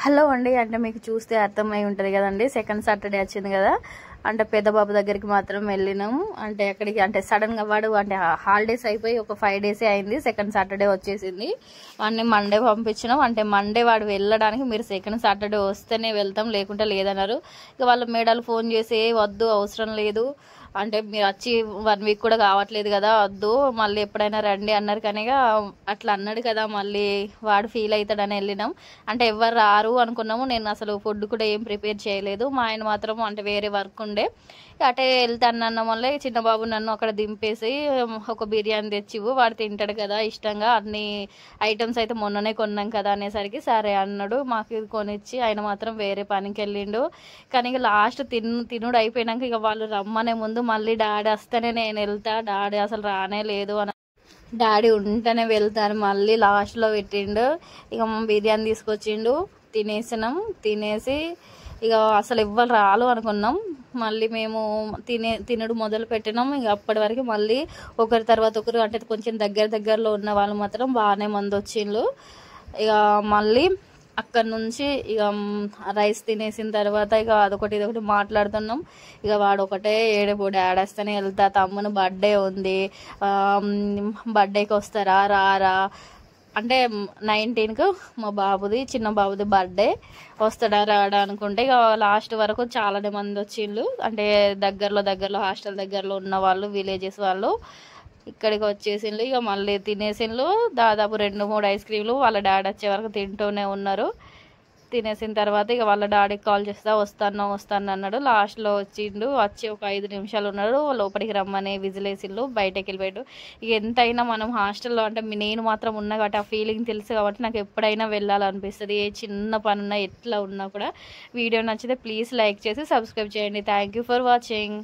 Hello అండి. అంటే మీకు చూస్తే అర్థమై ఉంటుంది కదండి, సెకండ్ సాటర్డే వచ్చింది కదా. అంటే పెద్ద బాబు దగ్గరికి మాత్రం వెళ్ళినాం. అంటే అక్కడికి అంటే సడన్గా వాడు అంటే హాలిడేస్ అయిపోయి ఒక 5 డేసే అయింది, సెకండ్ సాటర్డే వచ్చేసింది. వాడిని మండే పంపించినాం. అంటే మండే వాడు వెళ్ళడానికి మీరు సెకండ్ సాటర్డే వస్తేనే వెళ్తాం లేకుంటే లేదన్నారు. ఇక వాళ్ళ మేడాలు ఫోన్ చేసి వద్దు అవసరం లేదు, అంటే మీరు వచ్చి 1 వీక్ కూడా కావట్లేదు కదా, వద్దు మళ్ళీ ఎప్పుడైనా రండి అన్నారు. కానీ అట్లా అన్నాడు కదా, మళ్ళీ వాడు ఫీల్ అవుతాడని వెళ్ళినాం. అంటే ఎవరు రారు అనుకున్నాము. నేను అసలు ఫుడ్ కూడా ఏం ప్రిపేర్ చేయలేదు. మా ఆయన మాత్రం అంటే వేరే వర్క్ ఉండే అటే వెళ్తాను అన్న వల్ల చిన్న బాబు నన్ను అక్కడ దింపేసి ఒక బిర్యానీ తెచ్చివు, వాడు తింటాడు కదా ఇష్టంగా, అన్ని ఐటమ్స్ అయితే మొన్ననే కొన్నాం కదా అనేసరికి సరే అన్నాడు. మాకు ఇది కొనిచ్చి ఆయన మాత్రం వేరే పనికి వెళ్ళిండు. కానీ ఇక లాస్ట్ తినుడు అయిపోయినాక ఇక వాళ్ళు రమ్మనే ముందు మళ్ళీ డాడీ వస్తేనే నేను వెళ్తా, డాడీ అసలు రానే లేదు అని, డాడీ ఉంటేనే వెళ్తాను మళ్ళీ లాస్ట్లో పెట్టిండు. ఇక బిర్యానీ తీసుకొచ్చిండు, తినేసినాం. తినేసి ఇక అసలు ఎవ్వరు రాలు అనుకున్నాం. మళ్ళీ మేము తినడు మొదలు పెట్టినాం. ఇక అప్పటి వరకు మళ్ళీ ఒకరి తర్వాత ఒకరు అంటే కొంచెం దగ్గరలో ఉన్న వాళ్ళు మాత్రం బాగానే మంది వచ్చిండ్రు. ఇక మళ్ళీ అక్కడ నుంచి ఇక రైస్ తినేసిన తర్వాత ఇక అదొకటి ఇదొకటి మాట్లాడుతున్నాం. ఇక వాడు ఒకటే ఏడుపు, డాడీ వస్తేనే వెళ్తా, తమ్ముని బర్త్డే ఉంది, బర్త్డేకి వస్తారా రారా అంటే 19కు మా బాబుది చిన్న బాబుది బర్త్డే, వస్తాడా రాడా అనుకుంటే ఇక లాస్ట్ వరకు చాలానే మంది వచ్చిండ్రు. అంటే దగ్గరలో హాస్టల్ దగ్గరలో ఉన్న వాళ్ళు, విలేజెస్ వాళ్ళు ఇక్కడికి వచ్చేసిండ్రు. ఇక మళ్ళీ తినేసిండ్రు. దాదాపు 2-3 ఐస్ క్రీమ్లు వాళ్ళ డాడీ వచ్చే వరకు తింటూనే ఉన్నారు. తినేసిన తర్వాత ఇక వాళ్ళ డాడీకి కాల్ చేస్తా వస్తాను అన్నాడు. లాస్ట్లో వచ్చిండు. వచ్చి ఒక 5 నిమిషాలు ఉన్నాడు, లోపలికి రమ్మని విజిలేసిండ్రు, బయటకి వెళ్ళిపోయాడు. ఇక ఎంతైనా మనం హాస్టల్లో అంటే నేను మాత్రం ఉన్నా కాబట్టి ఆ ఫీలింగ్ తెలుసు కాబట్టి నాకు ఎప్పుడైనా వెళ్ళాలనిపిస్తుంది. ఏ చిన్న పని ఉన్నా ఎట్లా ఉన్నా కూడా. వీడియో నచ్చితే ప్లీజ్ లైక్ చేసి సబ్స్క్రైబ్ చేయండి. Thank you for watching.